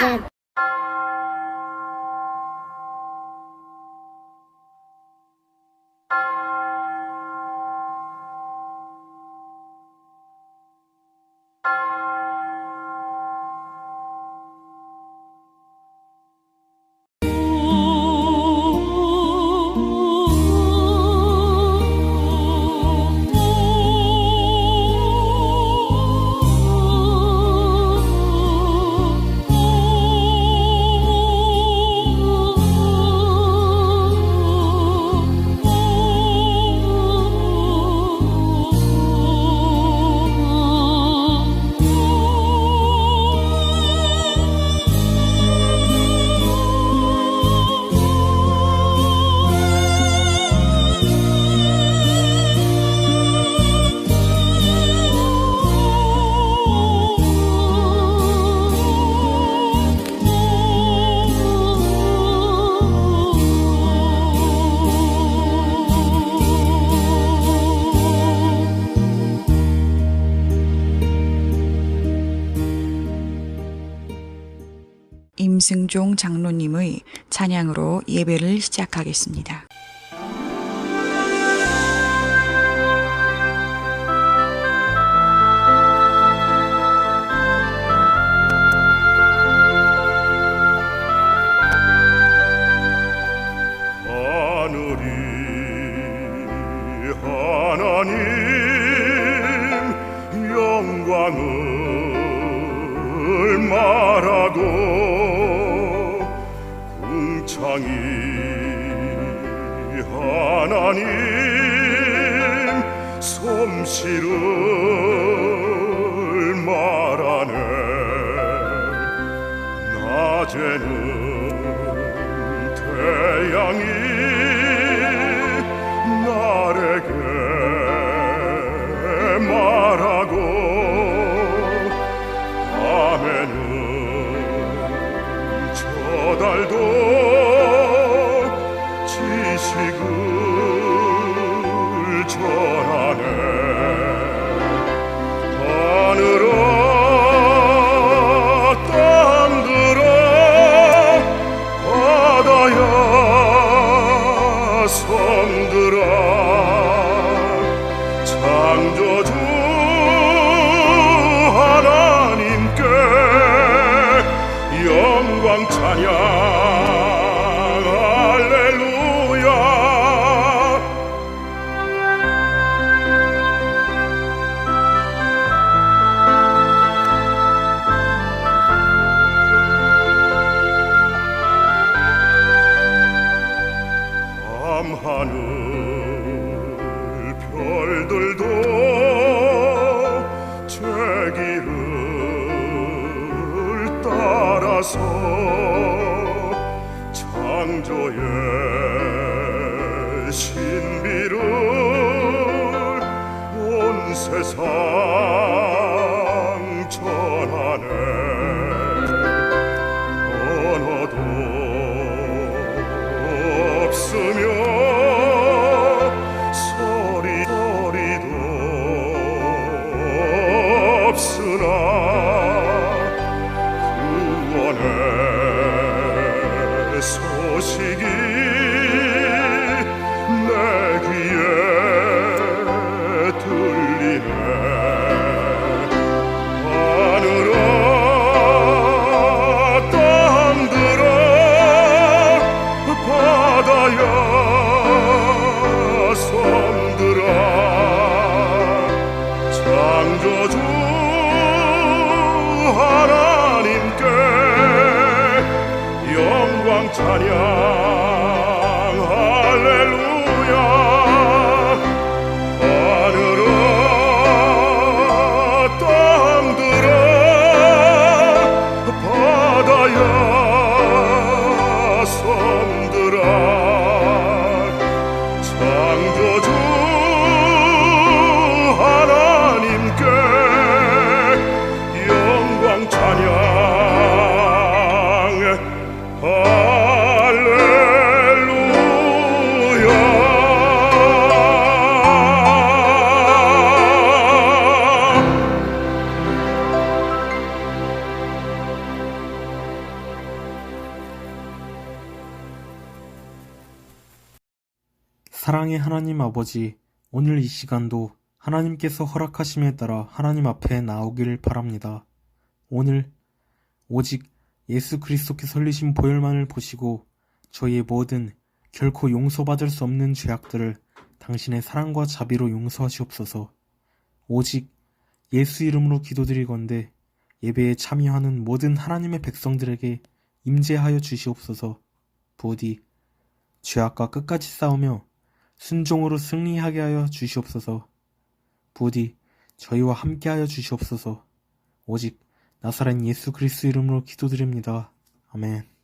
셋. 임승종 장로님의 찬양으로 예배를 시작하겠습니다. 하늘이 하나님 영광을 말하고 궁창이 하나님 솜씨를 말하네. 낮에는 태양이 날에게 말하고 밤에는 저 달도 지식을 전하네. 하늘아 땅들아 바다야 섬들아 창조주 하나님께 영광 찬양 할렐루야. 밤하늘 별들도 제 길을 따라서 창조의 신비를 온 세상 전하네. 언어도 없으며 소리도 없으나 구원의 소식이 내 귀에 들리네. 하늘아 땅들아 바다야 섬들아 창조주 하나님께 영광 찬양 할렐루야. 하늘아 땅들아 바다야 섬들아 창조주 하나님께 영광 찬양 할렐루야. 사랑의 하나님 아버지, 오늘 이 시간도 하나님께서 허락하심에 따라 하나님 앞에 나오길 바랍니다. 오늘 오직 예수 그리스도께 설리신 보혈만을 보시고 저희의 모든 결코 용서받을 수 없는 죄악들을 당신의 사랑과 자비로 용서하시옵소서. 오직 예수 이름으로 기도드리건대 예배에 참여하는 모든 하나님의 백성들에게 임재하여 주시옵소서. 부디 죄악과 끝까지 싸우며 순종으로 승리하게 하여 주시옵소서. 부디 저희와 함께하여 주시옵소서. 오직 나사렛 예수 그리스도 이름으로 기도드립니다. 아멘.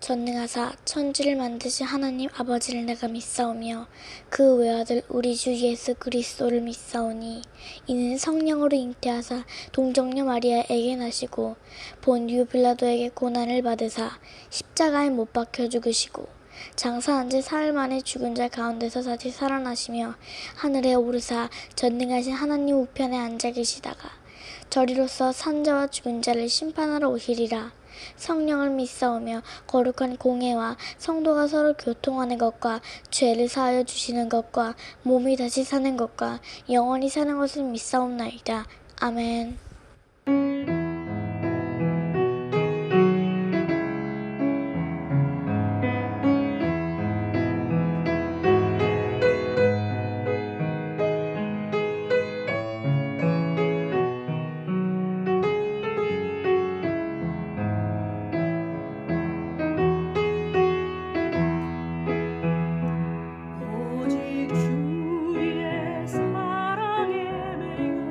전능하사 천지를 만드신 하나님 아버지를 내가 믿사오며 그 외아들 우리 주 예수 그리스도를 믿사오니 이는 성령으로 잉태하사 동정녀 마리아에게 나시고 본디오 빌라도에게 고난을 받으사 십자가에 못 박혀 죽으시고 장사한 지 사흘 만에 죽은 자 가운데서 다시 살아나시며 하늘에 오르사 전능하신 하나님 우편에 앉아 계시다가 저리로서 산자와 죽은 자를 심판하러 오시리라. 성령을 믿사오며 거룩한 공회와 성도가 서로 교통하는 것과 죄를 사하여 주시는 것과 몸이 다시 사는 것과 영원히 사는 것을 믿사옵나이다. 아멘. 오직 주의 사랑에 매여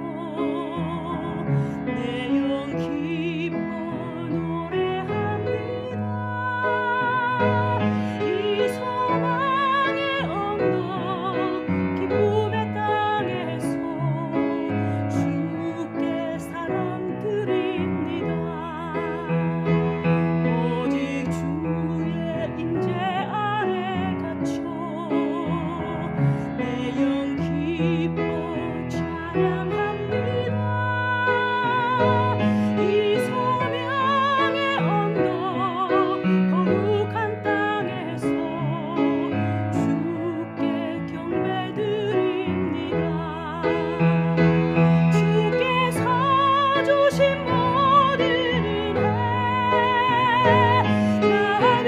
내 영 기뻐 노래합니다. 이 소망의 언덕 기쁨의 땅에서 주께 사랑 드립니다. 오직 주의 임재 아래 갇혀 내 영 기뻐 찬양합니다. 이 소명의 언덕 거룩한 땅에서 주께 경배드립니다. 주께서 주신 모든 은혜 나는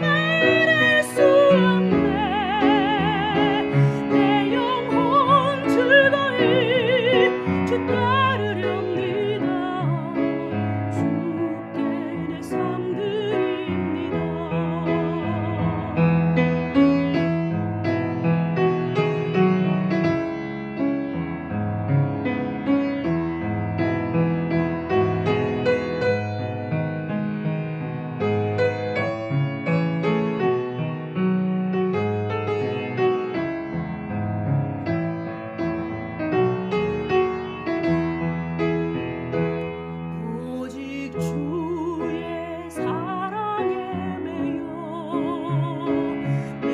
말할 수 없네. 내 영혼 즐거이 주 따르렵니다. 주께 내 삶 드립니다. 오직 주의 사랑에 매여 내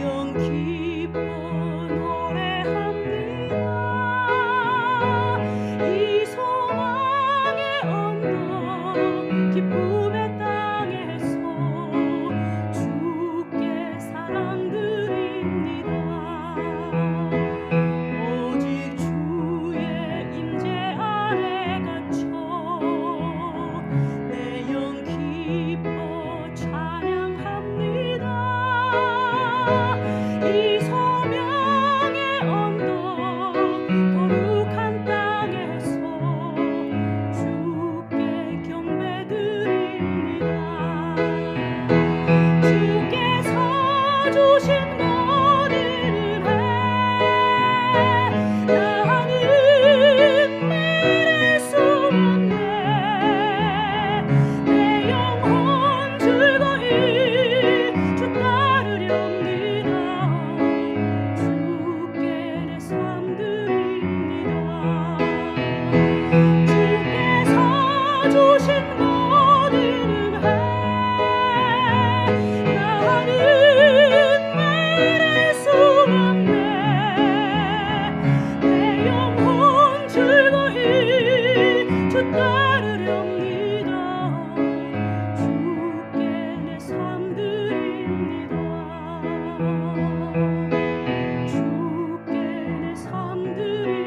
영 기뻐 노래합니다. 이 소망의 언덕 기쁨의 땅에서 주께 사랑 드립니다. 오직 주의 임재 아래 갇혀 내 영 기뻐 찬양합니다. 이 소명의 언덕 거룩한 땅에서 주께 경배드립니다. 주께서 주신 모든 은혜 나는 말할 수 없네. 내 영혼 즐거이 주 따르렵니다. 주께 내 삶 드립니다. 주께서 주신 모든 은혜 나는 말할 수 없네. 내 영혼 즐거이 주 따르렵니다. 주께 내 삶 드립니다. 주께 내 삶 드립니다.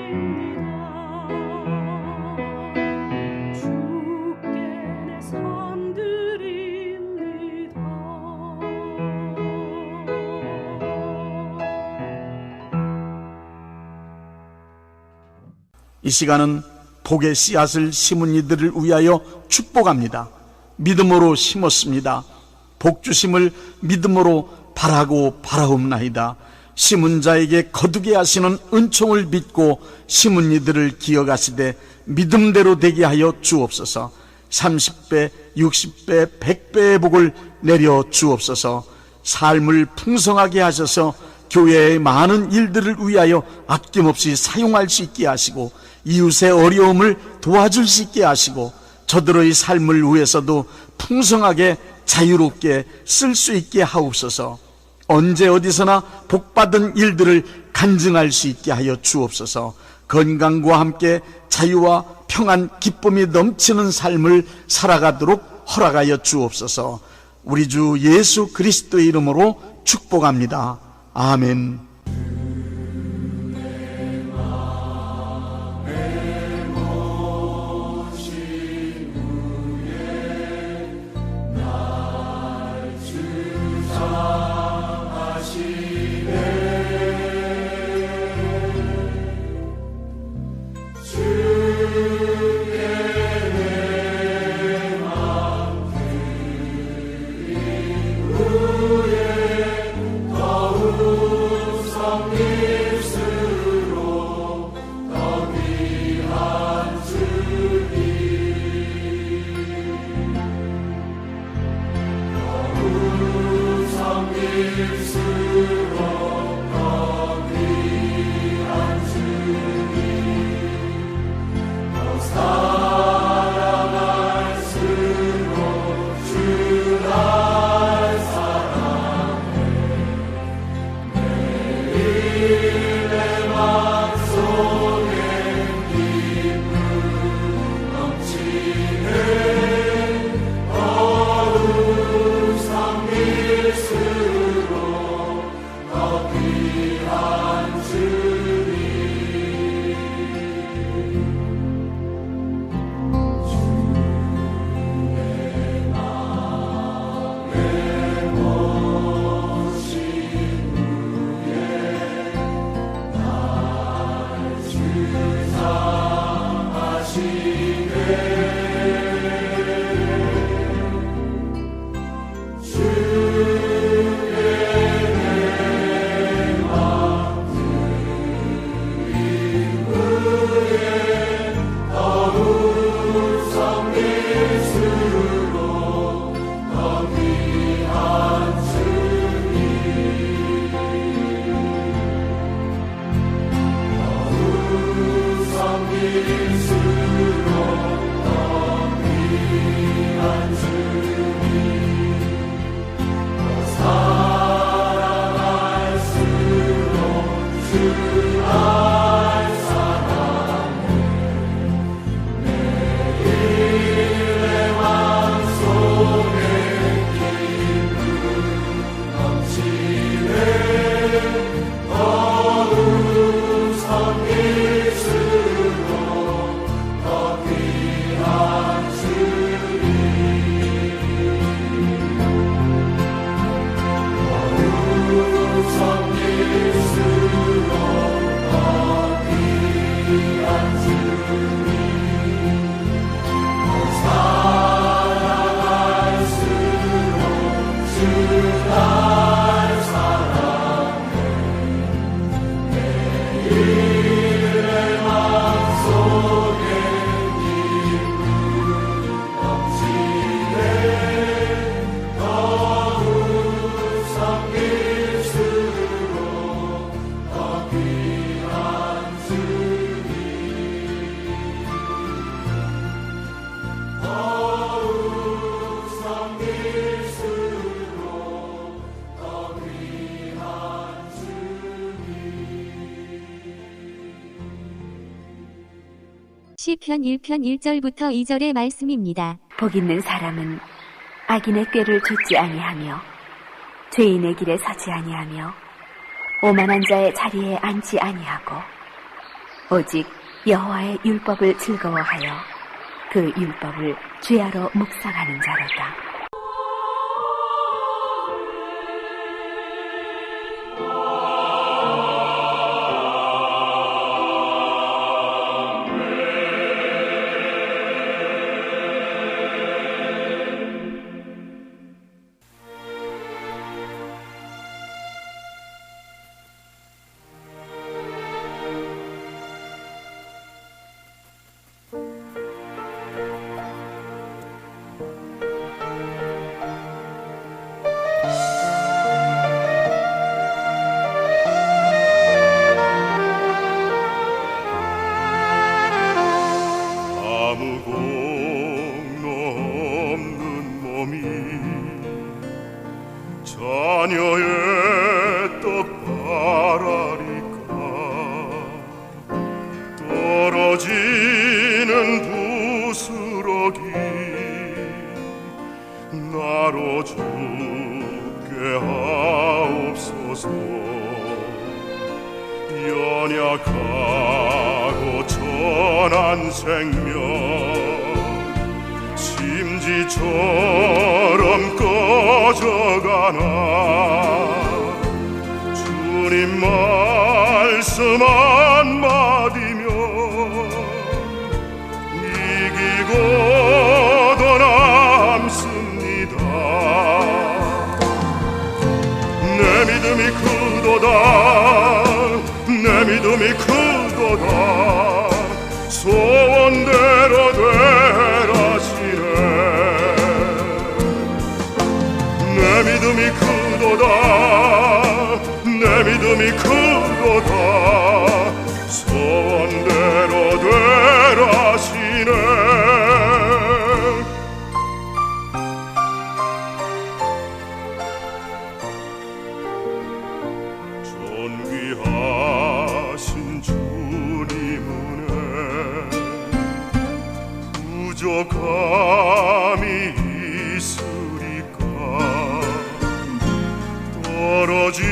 주께 내 삶 드립니다. 이 시간은 복의 씨앗을 심은 이들을 위하여 축복합니다. 믿음으로 심었습니다. 복 주심을 믿음으로 바라고 바라옵나이다. 심은 자에게 거두게 하시는 은총을 믿고 심은 이들을 기억하시되 믿음대로 되게 하여 주옵소서. 30배, 60배, 100배의 복을 내려 주옵소서. 삶을 풍성하게 하셔서 교회의 많은 일들을 위하여 아낌없이 사용할 수 있게 하시고 이웃의 어려움을 도와줄 수 있게 하시고 저들의 삶을 위해서도 풍성하게 자유롭게 쓸 수 있게 하옵소서. 언제 어디서나 복받은 일들을 간증할 수 있게 하여 주옵소서. 건강과 함께 자유와 평안, 기쁨이 넘치는 삶을 살아가도록 허락하여 주옵소서. 우리 주 예수 그리스도의 이름으로 축복합니다. 아멘. 시편 1편 1절부터 2절의 말씀입니다. 복 있는 사람은 악인의 꾀를 좇지 아니하며 죄인의 길에 서지 아니하며 오만한 자의 자리에 앉지 아니하고 오직 여호와의 율법을 즐거워하여 그 율법을 주야로 묵상하는 자로다. 연약하고 천한 생명 심지처럼 꺼져가나 주님 말씀 한마디면 이기고 더 남습니다. 내 믿음이 크도다 내 믿음이 크도다 소원대로 되라시네. 내 믿음이 크도다 내 믿음이 크도다 소원대로 되라시네. 존귀하신 주님 은혜 부족함이 있으리까 떨어지는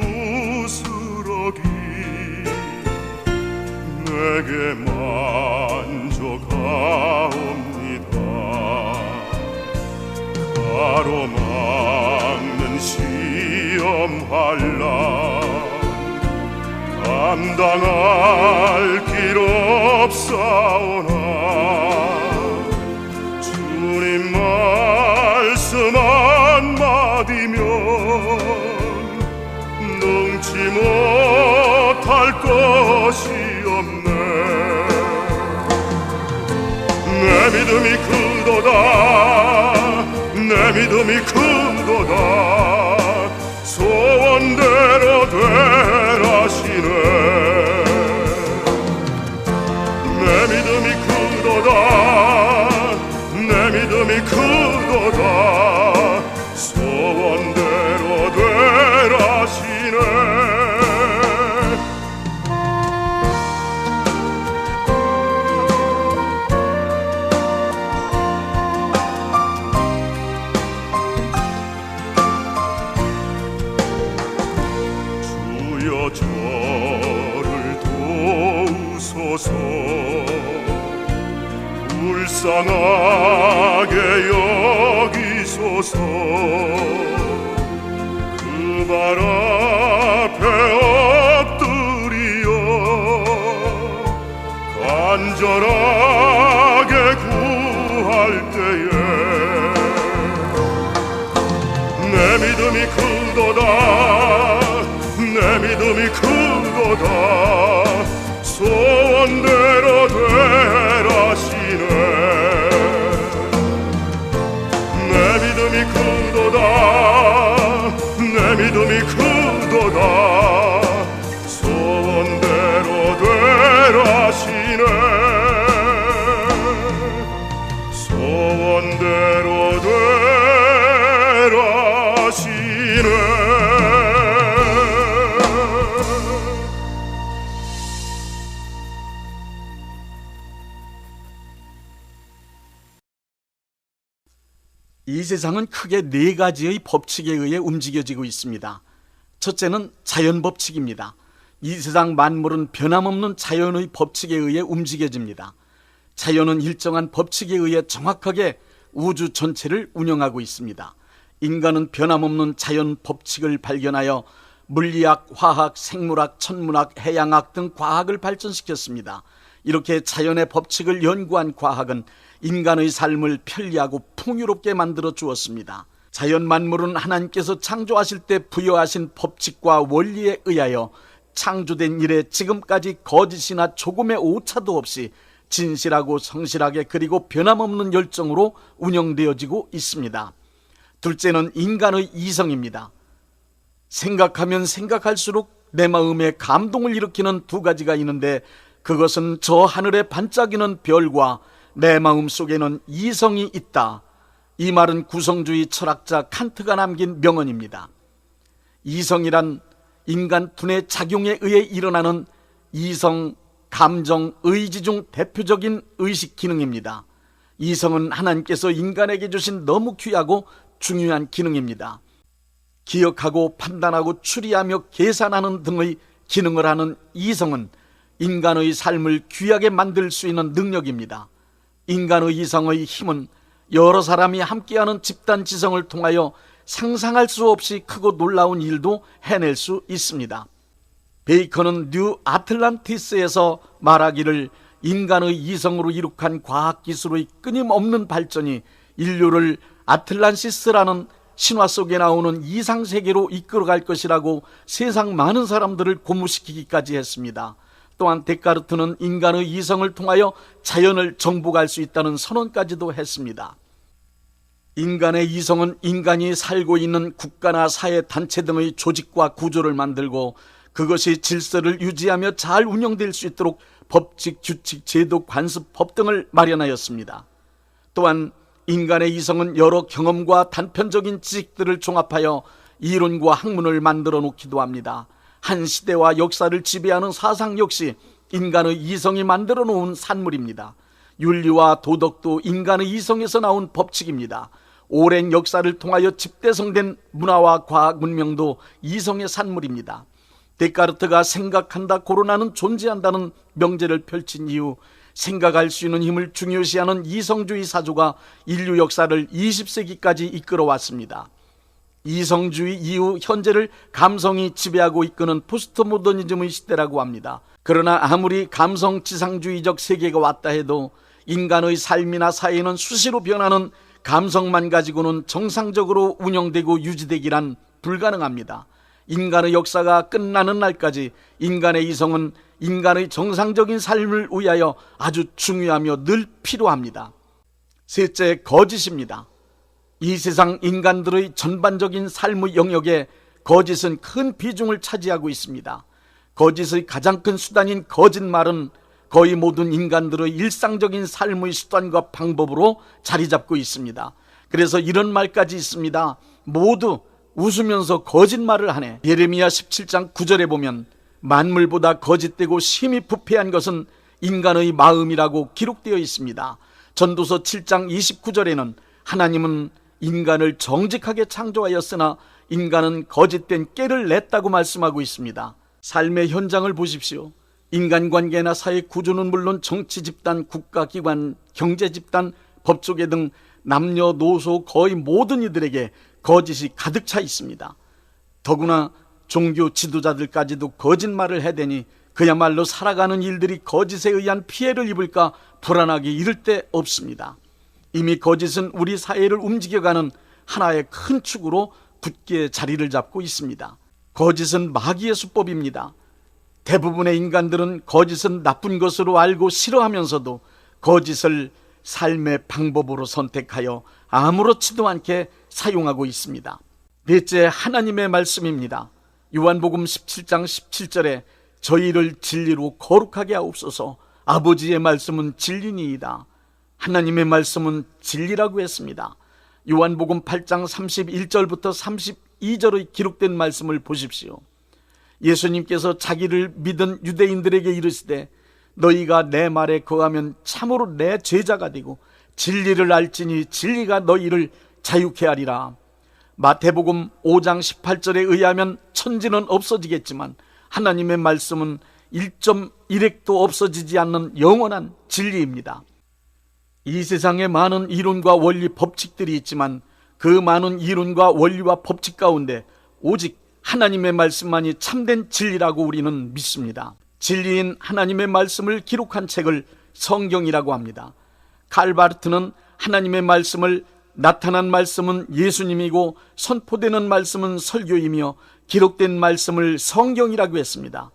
부스러기 내게 만져가옵니다. 가로막는 시험 환란 감당할 길 없사오나 주님 말씀 한마디면 능치 못할 것이 없네. 내 믿음이 크도다 내 믿음이 크도다 소원대로 되라시네. 내 믿음이 크도다 내 믿음이 크도다 소원대로 되라시네. 주여 저를 도우소서 불쌍하게 여기소서 그 발 앞에 엎드리어 간절하게 구할 때에 내 믿음이 크도다 내 믿음이 크도다 소원대로 되라시네. 내 믿음이 크도다 내 믿음이 크도다 소원대로 되라시네. 소원대로 되라시네. 이 세상은 크게 네 가지의 법칙에 의해 움직여지고 있습니다. 첫째는 자연 법칙입니다. 이 세상 만물은 변함없는 자연의 법칙에 의해 움직여집니다. 자연은 일정한 법칙에 의해 정확하게 우주 전체를 운영하고 있습니다. 인간은 변함없는 자연 법칙을 발견하여 물리학, 화학, 생물학, 천문학, 해양학 등 과학을 발전시켰습니다. 이렇게 자연의 법칙을 연구한 과학은 인간의 삶을 편리하고 풍요롭게 만들어 주었습니다. 자연 만물은 하나님께서 창조하실 때 부여하신 법칙과 원리에 의하여 창조된 이래 지금까지 거짓이나 조금의 오차도 없이 진실하고 성실하게 그리고 변함없는 열정으로 운영되어지고 있습니다. 둘째는 인간의 이성입니다. 생각하면 생각할수록 내 마음에 감동을 일으키는 두 가지가 있는데 그것은 저 하늘에 반짝이는 별과 내 마음 속에는 이성이 있다. 이 말은 구성주의 철학자 칸트가 남긴 명언입니다. 이성이란 인간 두뇌 작용에 의해 일어나는 이성, 감정, 의지 중 대표적인 의식 기능입니다. 이성은 하나님께서 인간에게 주신 너무 귀하고 중요한 기능입니다. 기억하고 판단하고 추리하며 계산하는 등의 기능을 하는 이성은 인간의 삶을 귀하게 만들 수 있는 능력입니다. 인간의 이성의 힘은 여러 사람이 함께하는 집단 지성을 통하여 상상할 수 없이 크고 놀라운 일도 해낼 수 있습니다. 베이컨은 뉴 아틀란티스에서 말하기를 인간의 이성으로 이룩한 과학기술의 끊임없는 발전이 인류를 아틀란티스라는 신화 속에 나오는 이상세계로 이끌어갈 것이라고 세상 많은 사람들을 고무시키기까지 했습니다. 또한 데카르트는 인간의 이성을 통하여 자연을 정복할 수 있다는 선언까지도 했습니다. 인간의 이성은 인간이 살고 있는 국가나 사회 단체 등의 조직과 구조를 만들고 그것이 질서를 유지하며 잘 운영될 수 있도록 법칙, 규칙, 제도, 관습, 법 등을 마련하였습니다. 또한 인간의 이성은 여러 경험과 단편적인 지식들을 종합하여 이론과 학문을 만들어 놓기도 합니다. 한 시대와 역사를 지배하는 사상 역시 인간의 이성이 만들어 놓은 산물입니다. 윤리와 도덕도 인간의 이성에서 나온 법칙입니다. 오랜 역사를 통하여 집대성된 문화와 과학 문명도 이성의 산물입니다. 데카르트가 생각한다 고로나는 존재한다는 명제를 펼친 이후 생각할 수 있는 힘을 중요시하는 이성주의 사조가 인류 역사를 20세기까지 이끌어왔습니다. 이성주의 이후 현재를 감성이 지배하고 이끄는 포스트 모더니즘의 시대라고 합니다. 그러나 아무리 감성 지상주의적 세계가 왔다 해도 인간의 삶이나 사회는 수시로 변하는 감성만 가지고는 정상적으로 운영되고 유지되기란 불가능합니다. 인간의 역사가 끝나는 날까지 인간의 이성은 인간의 정상적인 삶을 위하여 아주 중요하며 늘 필요합니다. 셋째, 거짓입니다. 이 세상 인간들의 전반적인 삶의 영역에 거짓은 큰 비중을 차지하고 있습니다. 거짓의 가장 큰 수단인 거짓말은 거의 모든 인간들의 일상적인 삶의 수단과 방법으로 자리 잡고 있습니다. 그래서 이런 말까지 있습니다. 모두 웃으면서 거짓말을 하네. 예레미야 17장 9절에 보면 만물보다 거짓되고 심히 부패한 것은 인간의 마음이라고 기록되어 있습니다. 전도서 7장 29절에는 하나님은 인간을 정직하게 창조하였으나 인간은 거짓된 깨를 냈다고 말씀하고 있습니다. 삶의 현장을 보십시오. 인간관계나 사회 구조는 물론 정치 집단, 국가기관, 경제집단, 법조계 등 남녀노소 거의 모든 이들에게 거짓이 가득 차 있습니다. 더구나 종교 지도자들까지도 거짓말을 해대니 그야말로 살아가는 일들이 거짓에 의한 피해를 입을까 불안하기 이를 데 없습니다. 이미 거짓은 우리 사회를 움직여가는 하나의 큰 축으로 굳게 자리를 잡고 있습니다. 거짓은 마귀의 수법입니다. 대부분의 인간들은 거짓은 나쁜 것으로 알고 싫어하면서도 거짓을 삶의 방법으로 선택하여 아무렇지도 않게 사용하고 있습니다. 넷째, 하나님의 말씀입니다. 요한복음 17장 17절에 저희를 진리로 거룩하게 하옵소서. 아버지의 말씀은 진리니이다. 하나님의 말씀은 진리라고 했습니다. 요한복음 8장 31절부터 32절의 기록된 말씀을 보십시오. 예수님께서 자기를 믿은 유대인들에게 이르시되 너희가 내 말에 거하면 참으로 내 제자가 되고 진리를 알지니 진리가 너희를 자유케 하리라. 마태복음 5장 18절에 의하면 천지는 없어지겠지만 하나님의 말씀은 1.1핵도 없어지지 않는 영원한 진리입니다. 이 세상에 많은 이론과 원리 법칙들이 있지만 그 많은 이론과 원리와 법칙 가운데 오직 하나님의 말씀만이 참된 진리라고 우리는 믿습니다. 진리인 하나님의 말씀을 기록한 책을 성경이라고 합니다. 칼바르트는 하나님의 말씀을 나타난 말씀은 예수님이고 선포되는 말씀은 설교이며 기록된 말씀을 성경이라고 했습니다.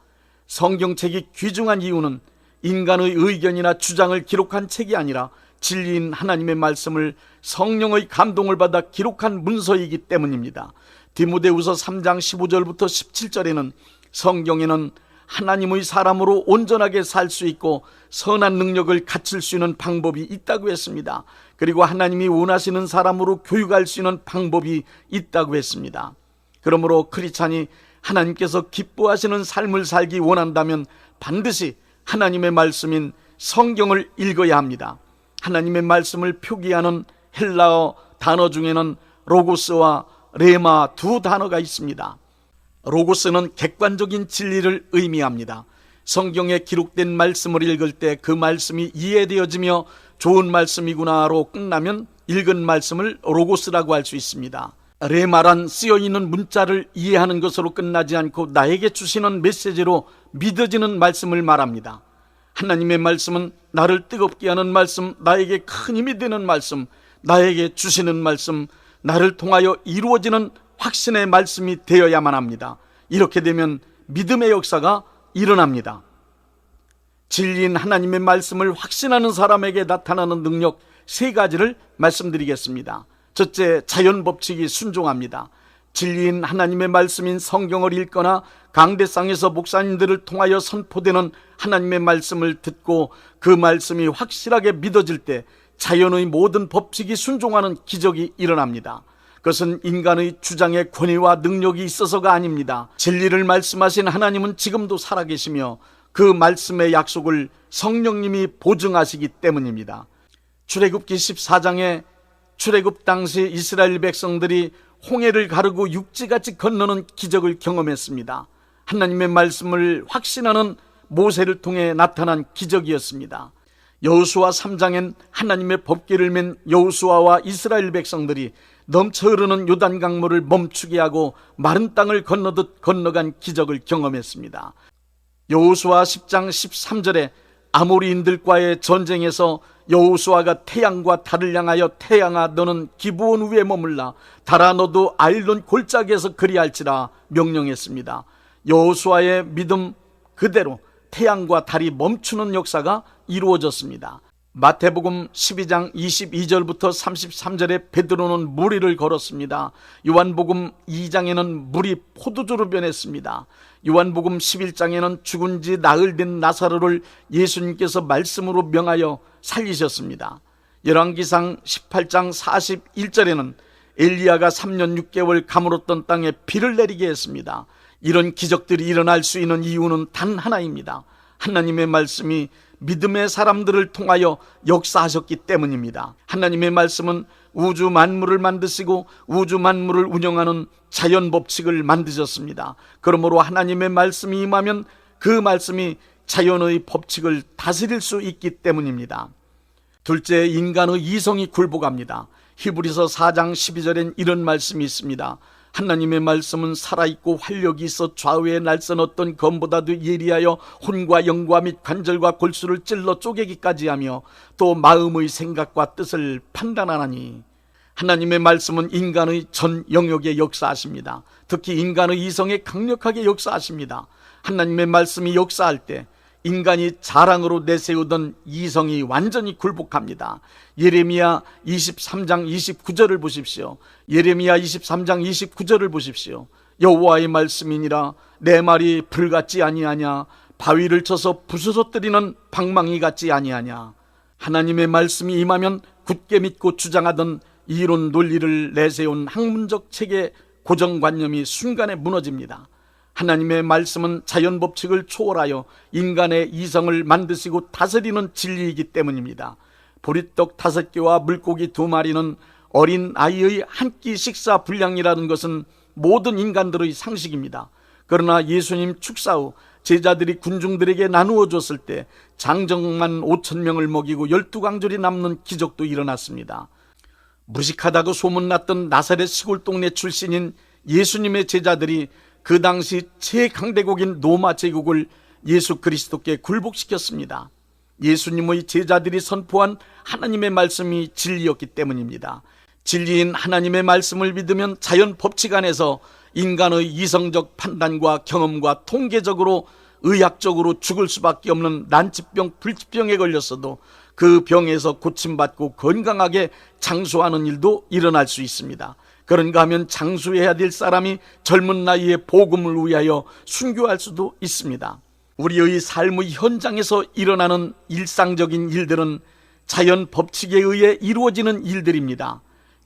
성경책이 귀중한 이유는 인간의 의견이나 주장을 기록한 책이 아니라 진리인 하나님의 말씀을 성령의 감동을 받아 기록한 문서이기 때문입니다. 디모데후서 3장 15절부터 17절에는 성경에는 하나님의 사람으로 온전하게 살 수 있고 선한 능력을 갖출 수 있는 방법이 있다고 했습니다. 그리고 하나님이 원하시는 사람으로 교육할 수 있는 방법이 있다고 했습니다. 그러므로 크리스찬이 하나님께서 기뻐하시는 삶을 살기 원한다면 반드시 하나님의 말씀인 성경을 읽어야 합니다. 하나님의 말씀을 표기하는 헬라어 단어 중에는 로고스와 레마 두 단어가 있습니다. 로고스는 객관적인 진리를 의미합니다. 성경에 기록된 말씀을 읽을 때 그 말씀이 이해되어지며 좋은 말씀이구나로 끝나면 읽은 말씀을 로고스라고 할 수 있습니다. 레마란 쓰여있는 문자를 이해하는 것으로 끝나지 않고 나에게 주시는 메시지로 믿어지는 말씀을 말합니다. 하나님의 말씀은 나를 뜨겁게 하는 말씀, 나에게 큰 힘이 되는 말씀, 나에게 주시는 말씀, 나를 통하여 이루어지는 확신의 말씀이 되어야만 합니다. 이렇게 되면 믿음의 역사가 일어납니다. 진리인 하나님의 말씀을 확신하는 사람에게 나타나는 능력 3가지를 말씀드리겠습니다. 첫째, 자연 법칙이 순종합니다. 진리인 하나님의 말씀인 성경을 읽거나 강대상에서 목사님들을 통하여 선포되는 하나님의 말씀을 듣고 그 말씀이 확실하게 믿어질 때 자연의 모든 법칙이 순종하는 기적이 일어납니다. 그것은 인간의 주장의 권위와 능력이 있어서가 아닙니다. 진리를 말씀하신 하나님은 지금도 살아계시며 그 말씀의 약속을 성령님이 보증하시기 때문입니다. 출애굽기 14장에 출애굽 당시 이스라엘 백성들이 홍해를 가르고 육지같이 건너는 기적을 경험했습니다. 하나님의 말씀을 확신하는 모세를 통해 나타난 기적이었습니다. 여호수아 3장엔 하나님의 법궤를 맨 여호수아와 이스라엘 백성들이 넘쳐 흐르는 요단 강물을 멈추게 하고 마른 땅을 건너듯 건너간 기적을 경험했습니다. 여호수아 10장 13절에 아모리인들과의 전쟁에서 여호수아가 태양과 달을 향하여 태양아 너는 기브온 위에 머물라 달아 너도 아일론 골짜기에서 그리할지라 명령했습니다. 여호수아의 믿음 그대로 태양과 달이 멈추는 역사가 이루어졌습니다. 마태복음 12장 22절부터 33절에 베드로는 물 위를 걸었습니다. 요한복음 2장에는 물이 포도주로 변했습니다. 요한복음 11장에는 죽은 지 나흘 된 나사로를 예수님께서 말씀으로 명하여 살리셨습니다. 열왕기상 18장 41절에는 엘리야가 3년 6개월 가물었던 땅에 비를 내리게 했습니다. 이런 기적들이 일어날 수 있는 이유는 단 하나입니다. 하나님의 말씀이 믿음의 사람들을 통하여 역사하셨기 때문입니다. 하나님의 말씀은 우주 만물을 만드시고 우주 만물을 운영하는 자연 법칙을 만드셨습니다. 그러므로 하나님의 말씀이 임하면 그 말씀이 자연의 법칙을 다스릴 수 있기 때문입니다. 둘째, 인간의 이성이 굴복합니다. 히브리서 4장 12절엔 이런 말씀이 있습니다. 하나님의 말씀은 살아있고 활력이 있어 좌우에 날선 어떤 검보다도 예리하여 혼과 영과 및 관절과 골수를 찔러 쪼개기까지 하며 또 마음의 생각과 뜻을 판단하나니 하나님의 말씀은 인간의 전 영역에 역사하십니다. 특히 인간의 이성에 강력하게 역사하십니다. 하나님의 말씀이 역사할 때 인간이 자랑으로 내세우던 이성이 완전히 굴복합니다. 예레미야 23장 29절을 보십시오. 예레미야 23장 29절을 보십시오. 여호와의 말씀이니라 내 말이 불 같지 아니하냐 바위를 쳐서 부수서뜨리는 방망이 같지 아니하냐. 하나님의 말씀이 임하면 굳게 믿고 주장하던 이론 논리를 내세운 학문적 체계 고정관념이 순간에 무너집니다. 하나님의 말씀은 자연 법칙을 초월하여 인간의 이성을 만드시고 다스리는 진리이기 때문입니다. 보리떡 5개와 물고기 2마리는 어린 아이의 한 끼 식사 분량이라는 것은 모든 인간들의 상식입니다. 그러나 예수님 축사 후 제자들이 군중들에게 나누어 줬을 때 장정만 5,000명을 먹이고 12광절이 남는 기적도 일어났습니다. 무식하다고 소문났던 나사렛 시골 동네 출신인 예수님의 제자들이 그 당시 최강대국인 로마 제국을 예수 그리스도께 굴복시켰습니다. 예수님의 제자들이 선포한 하나님의 말씀이 진리였기 때문입니다. 진리인 하나님의 말씀을 믿으면 자연 법칙 안에서 인간의 이성적 판단과 경험과 통계적으로 의학적으로 죽을 수밖에 없는 난치병, 불치병에 걸렸어도 그 병에서 고침받고 건강하게 장수하는 일도 일어날 수 있습니다. 그런가 하면 장수해야 될 사람이 젊은 나이에 복음을 위하여 순교할 수도 있습니다. 우리의 삶의 현장에서 일어나는 일상적인 일들은 자연 법칙에 의해 이루어지는 일들입니다.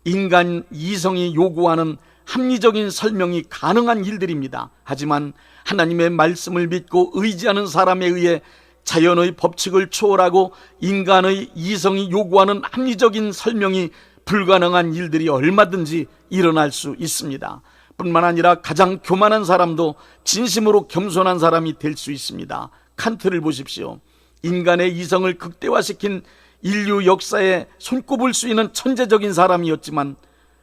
인간 이성이 요구하는 합리적인 설명이 가능한 일들입니다. 하지만 하나님의 말씀을 믿고 의지하는 사람에 의해 자연의 법칙을 초월하고 인간의 이성이 요구하는 합리적인 설명이 불가능한 일들이 얼마든지 일어날 수 있습니다. 뿐만 아니라 가장 교만한 사람도 진심으로 겸손한 사람이 될 수 있습니다. 칸트를 보십시오. 인간의 이성을 극대화시킨 인류 역사에 손꼽을 수 있는 천재적인 사람이었지만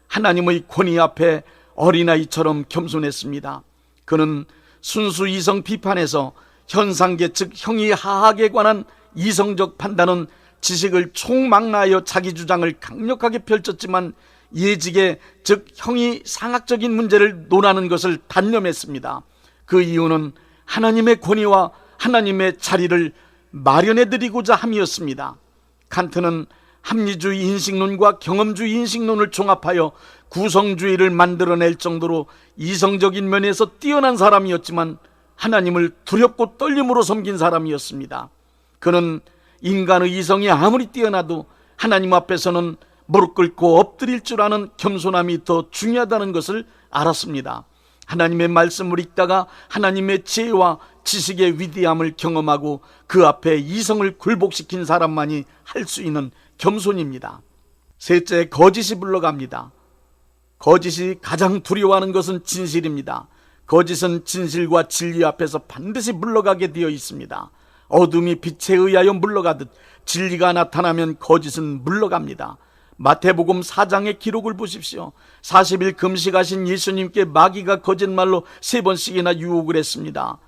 하나님의 권위 앞에 어린아이처럼 겸손했습니다. 그는 순수 이성 비판에서 현상계 즉 형이 하학에 관한 이성적 판단은 지식을 총망라하여 자기 주장을 강력하게 펼쳤지만 예직의 즉 형이 상학적인 문제를 논하는 것을 단념했습니다. 그 이유는 하나님의 권위와 하나님의 자리를 마련해드리고자 함이었습니다. 칸트는 합리주의 인식론과 경험주의 인식론을 종합하여 구성주의를 만들어낼 정도로 이성적인 면에서 뛰어난 사람이었지만 하나님을 두렵고 떨림으로 섬긴 사람이었습니다. 그는 인간의 이성이 아무리 뛰어나도 하나님 앞에서는 무릎 꿇고 엎드릴 줄 아는 겸손함이 더 중요하다는 것을 알았습니다. 하나님의 말씀을 읽다가 하나님의 지혜와 지식의 위대함을 경험하고 그 앞에 이성을 굴복시킨 사람만이 할 수 있는 겸손입니다. 셋째, 거짓이 물러갑니다. 거짓이 가장 두려워하는 것은 진실입니다. 거짓은 진실과 진리 앞에서 반드시 물러가게 되어 있습니다. 어둠이 빛에 의하여 물러가듯 진리가 나타나면 거짓은 물러갑니다. 마태복음 4장의 기록을 보십시오. 40일 금식하신 예수님께 마귀가 거짓말로 3번씩이나 유혹을 했습니다.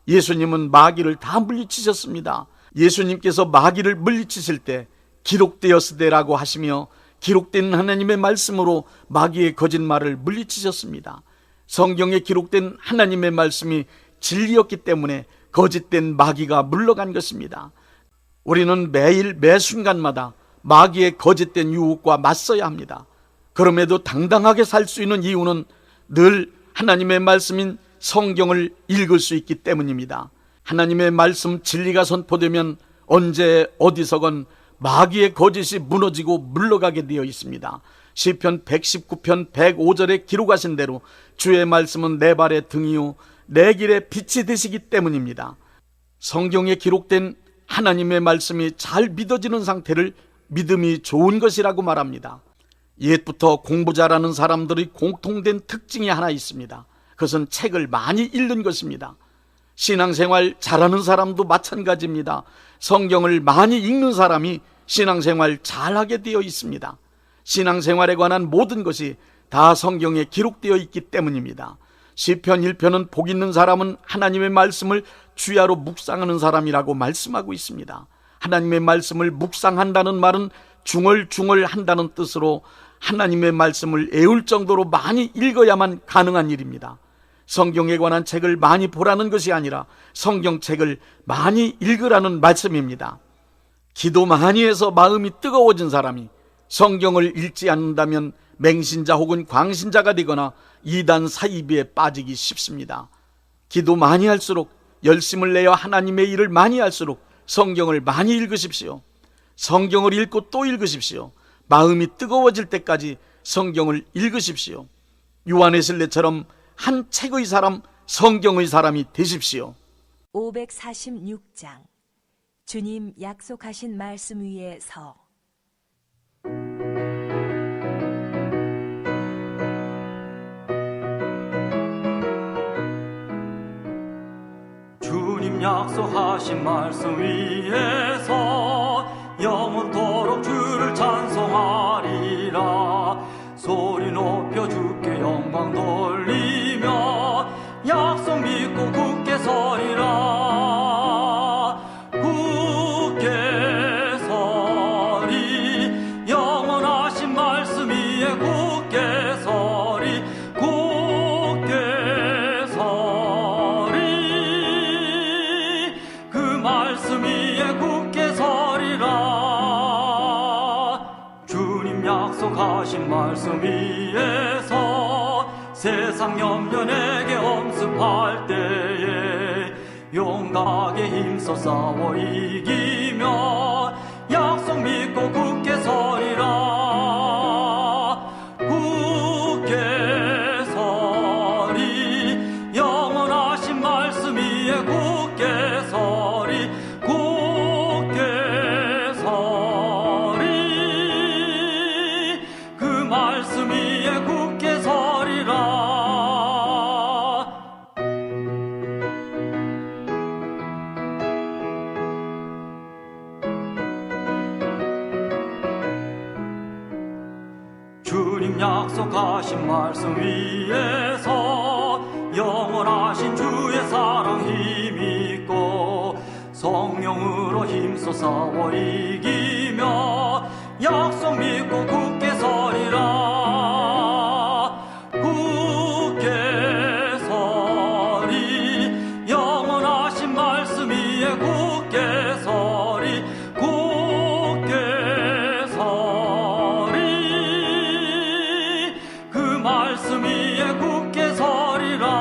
예수님은 마귀를 다 물리치셨습니다. 예수님께서 마귀를 물리치실 때 기록되었으되라고 하시며 기록된 하나님의 말씀으로 마귀의 거짓말을 물리치셨습니다. 성경에 기록된 하나님의 말씀이 진리였기 때문에 거짓된 마귀가 물러간 것입니다. 우리는 매일 매 순간마다 마귀의 거짓된 유혹과 맞서야 합니다. 그럼에도 당당하게 살 수 있는 이유는 늘 하나님의 말씀인 성경을 읽을 수 있기 때문입니다. 하나님의 말씀 진리가 선포되면 언제 어디서건 마귀의 거짓이 무너지고 물러가게 되어 있습니다. 시편 119편 105절에 기록하신 대로 주의 말씀은 내 발의 등이요 내 길에 빛이 되시기 때문입니다. 성경에 기록된 하나님의 말씀이 잘 믿어지는 상태를 믿음이 좋은 것이라고 말합니다. 옛부터 공부 잘하는 사람들의 공통된 특징이 하나 있습니다. 그것은 책을 많이 읽는 것입니다. 신앙생활 잘하는 사람도 마찬가지입니다. 성경을 많이 읽는 사람이 신앙생활 잘하게 되어 있습니다. 신앙생활에 관한 모든 것이 다 성경에 기록되어 있기 때문입니다. 시편 1편은 복 있는 사람은 하나님의 말씀을 주야로 묵상하는 사람이라고 말씀하고 있습니다. 하나님의 말씀을 묵상한다는 말은 중얼중얼한다는 뜻으로 하나님의 말씀을 애울 정도로 많이 읽어야만 가능한 일입니다. 성경에 관한 책을 많이 보라는 것이 아니라 성경책을 많이 읽으라는 말씀입니다. 기도 많이 해서 마음이 뜨거워진 사람이 성경을 읽지 않는다면 맹신자 혹은 광신자가 되거나 이단 사이비에 빠지기 쉽습니다. 기도 많이 할수록 열심을 내어 하나님의 일을 많이 할수록 성경을 많이 읽으십시오. 성경을 읽고 또 읽으십시오. 마음이 뜨거워질 때까지 성경을 읽으십시오. 요한웨슬레처럼 한 책의 사람, 성경의 사람이 되십시오. 546장 주님 약속하신 말씀 위에 서. 주님 약속하신 말씀 위에서 영원토록 주를 찬송하리라. 소리 높여 주께 영광 돌리며 약속 믿고 굳게 서리라. 굳게 서리 영원하신 말씀 위에 굳게 서리. 굳게 서리 그 말씀 위에 굳게 서리라. 주님 약속하신 말씀 위에서 세상 염려 내게 엄습할 때에 용감하게 힘써 싸워 이기며 약속 믿고 굳게 서리라. 굳게 서리 영원하신 말씀 위에 굳게 서리. 굳게 서리 그 말씀 위에 굳게 서리라. 약속하신 말씀 위에서 영원하신 주의 사랑 힘입고 성령으로 힘써 싸워 이기며 약속 믿고 굳게 서리라. 굳게 서리 영원하신 말씀 위에 굳게 서리. 굳게 서리 그 말씀 위에 굳게 서리라.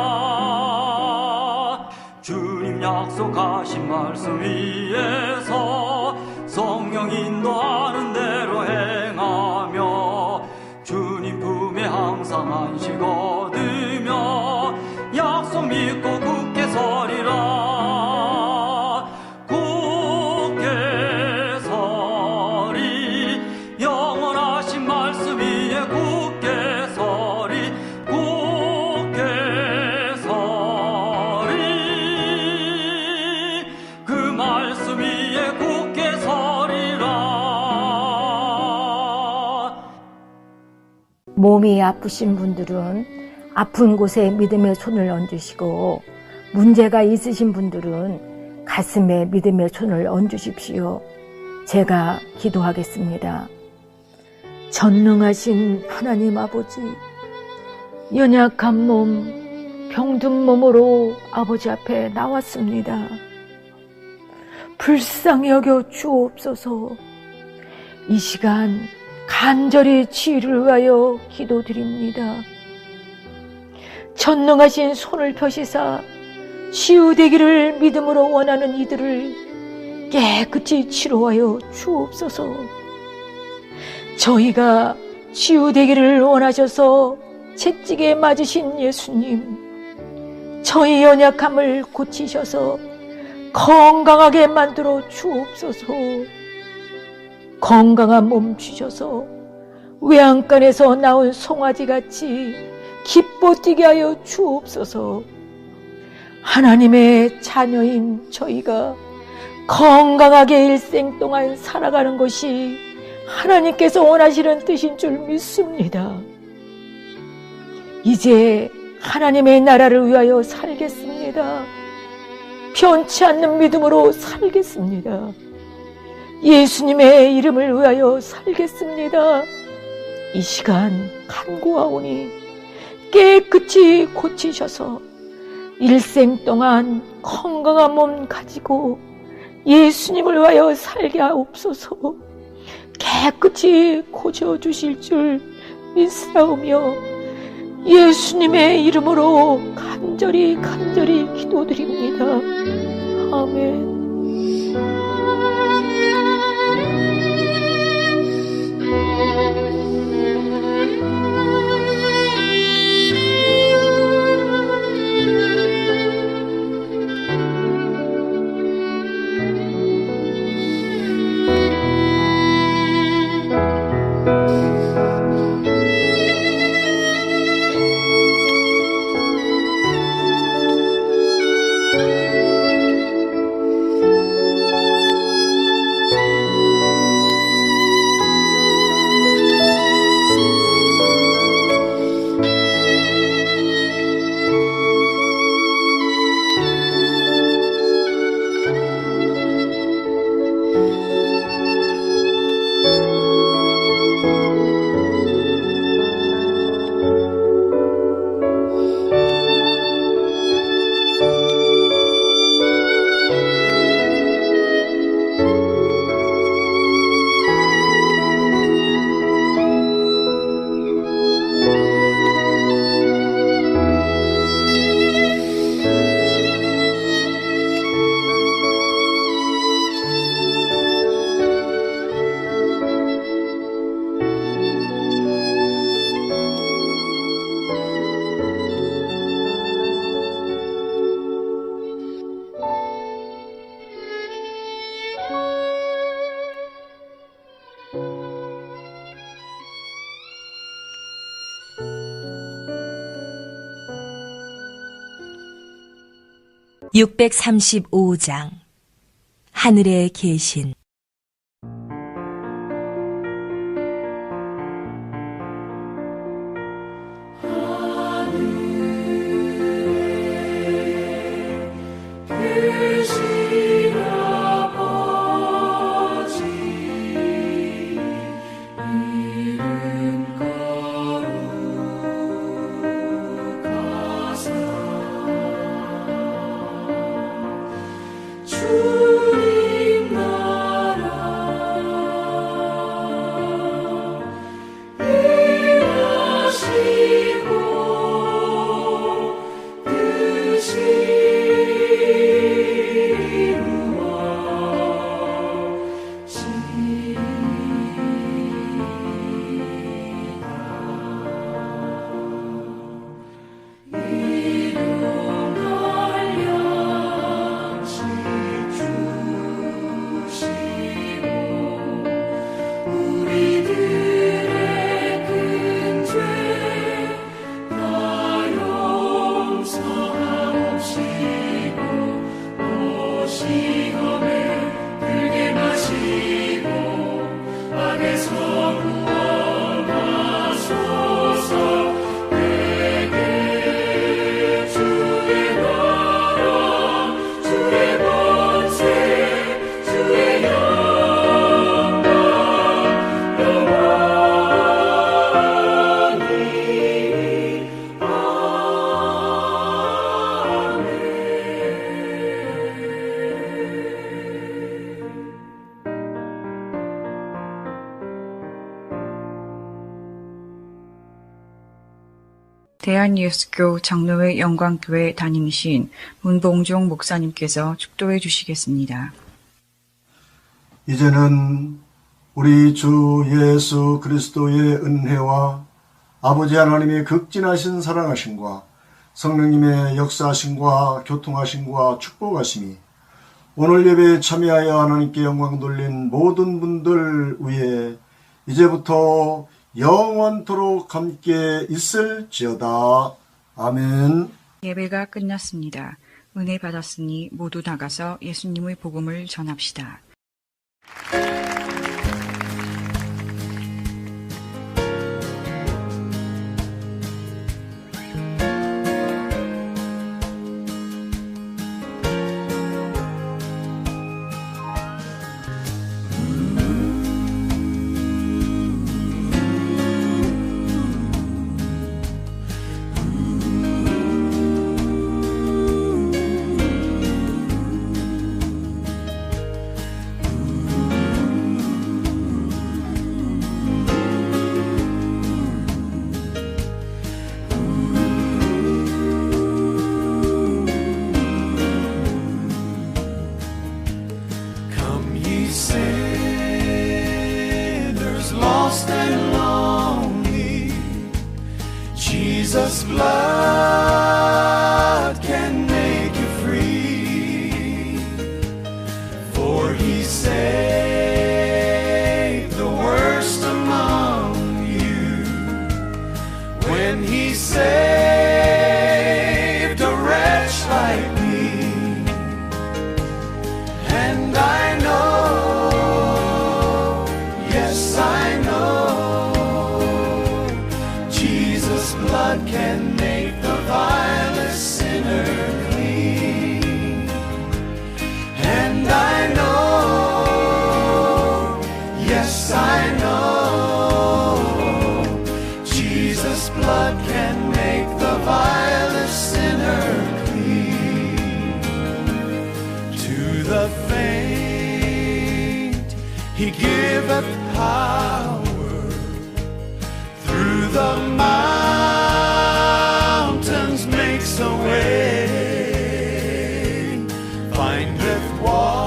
주님 약속하신 말씀 위에서 성령 인도하는 대로 행하며 주님 품에 항상 안식 얻으며 약속 믿고 굳게 서리라. 굳게 서리 영원하신 말씀 위에 굳게 서리. 굳게 서리 그 말씀 위에 굳게 서리라. 몸이 아프신 분들은 아픈 곳에 믿음의 손을 얹으시고 문제가 있으신 분들은 가슴에 믿음의 손을 얹으십시오. 제가 기도하겠습니다. 전능하신 하나님 아버지, 연약한 몸, 병든 몸으로 아버지 앞에 나왔습니다. 불쌍히 여겨 주옵소서. 이 시간 간절히 치유를 위하여 기도드립니다. 전능하신 손을 펴시사 치유되기를 믿음으로 원하는 이들을 깨끗이 치료하여 주옵소서. 저희가 치유되기를 원하셔서 채찍에 맞으신 예수님, 저희 연약함을 고치셔서 건강하게 만들어 주옵소서. 건강한 몸 주셔서 외양간에서 나온 송아지같이 기뻐 뛰게 하여 주옵소서. 하나님의 자녀인 저희가 건강하게 일생 동안 살아가는 것이 하나님께서 원하시는 뜻인 줄 믿습니다. 이제 하나님의 나라를 위하여 살겠습니다. 변치 않는 믿음으로 살겠습니다. 예수님의 이름을 위하여 살겠습니다. 이 시간 간구하오니 깨끗이 고치셔서 일생 동안 건강한 몸 가지고 예수님을 위하여 살게 하옵소서. 깨끗이 고쳐주실 줄 믿사오며 예수님의 이름으로 간절히 기도드립니다. 아멘. 635장 하늘에 계신. 대한예수교 장로회 영광교회 담임이신 문봉종 목사님께서 축도해 주시겠습니다. 이제는 우리 주 예수 그리스도의 은혜와 아버지 하나님의 극진하신 사랑하심과 성령님의 역사하심과 교통하심과 축복하심이 오늘 예배에 참여하여 하나님께 영광 돌린 모든 분들 위에 이제부터 영원토록 함께 있을지어다. 아멘. 예배가 끝났습니다. 은혜 받았으니 모두 나가서 예수님의 복음을 전합시다. Jesus' blood can make you free, for he saved the worst among you when he saved a wretch like me. And I know, yes I know, Jesus' blood can make the vilest sinner clean. And I know, yes I know, Jesus' blood can make the vilest sinner clean. To the faint he giveth power, through the mountains makes a way, findeth water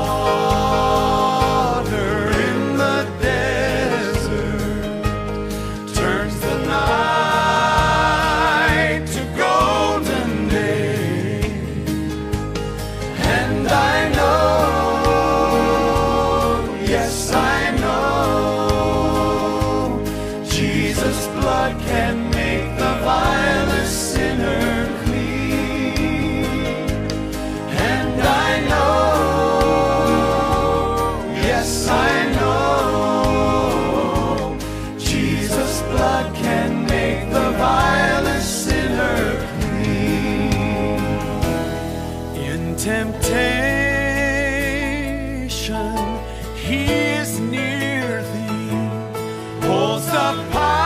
in the desert, turns the night to golden day. And I know, yes I know, Jesus' blood can make salvation, He is near thee, holds the power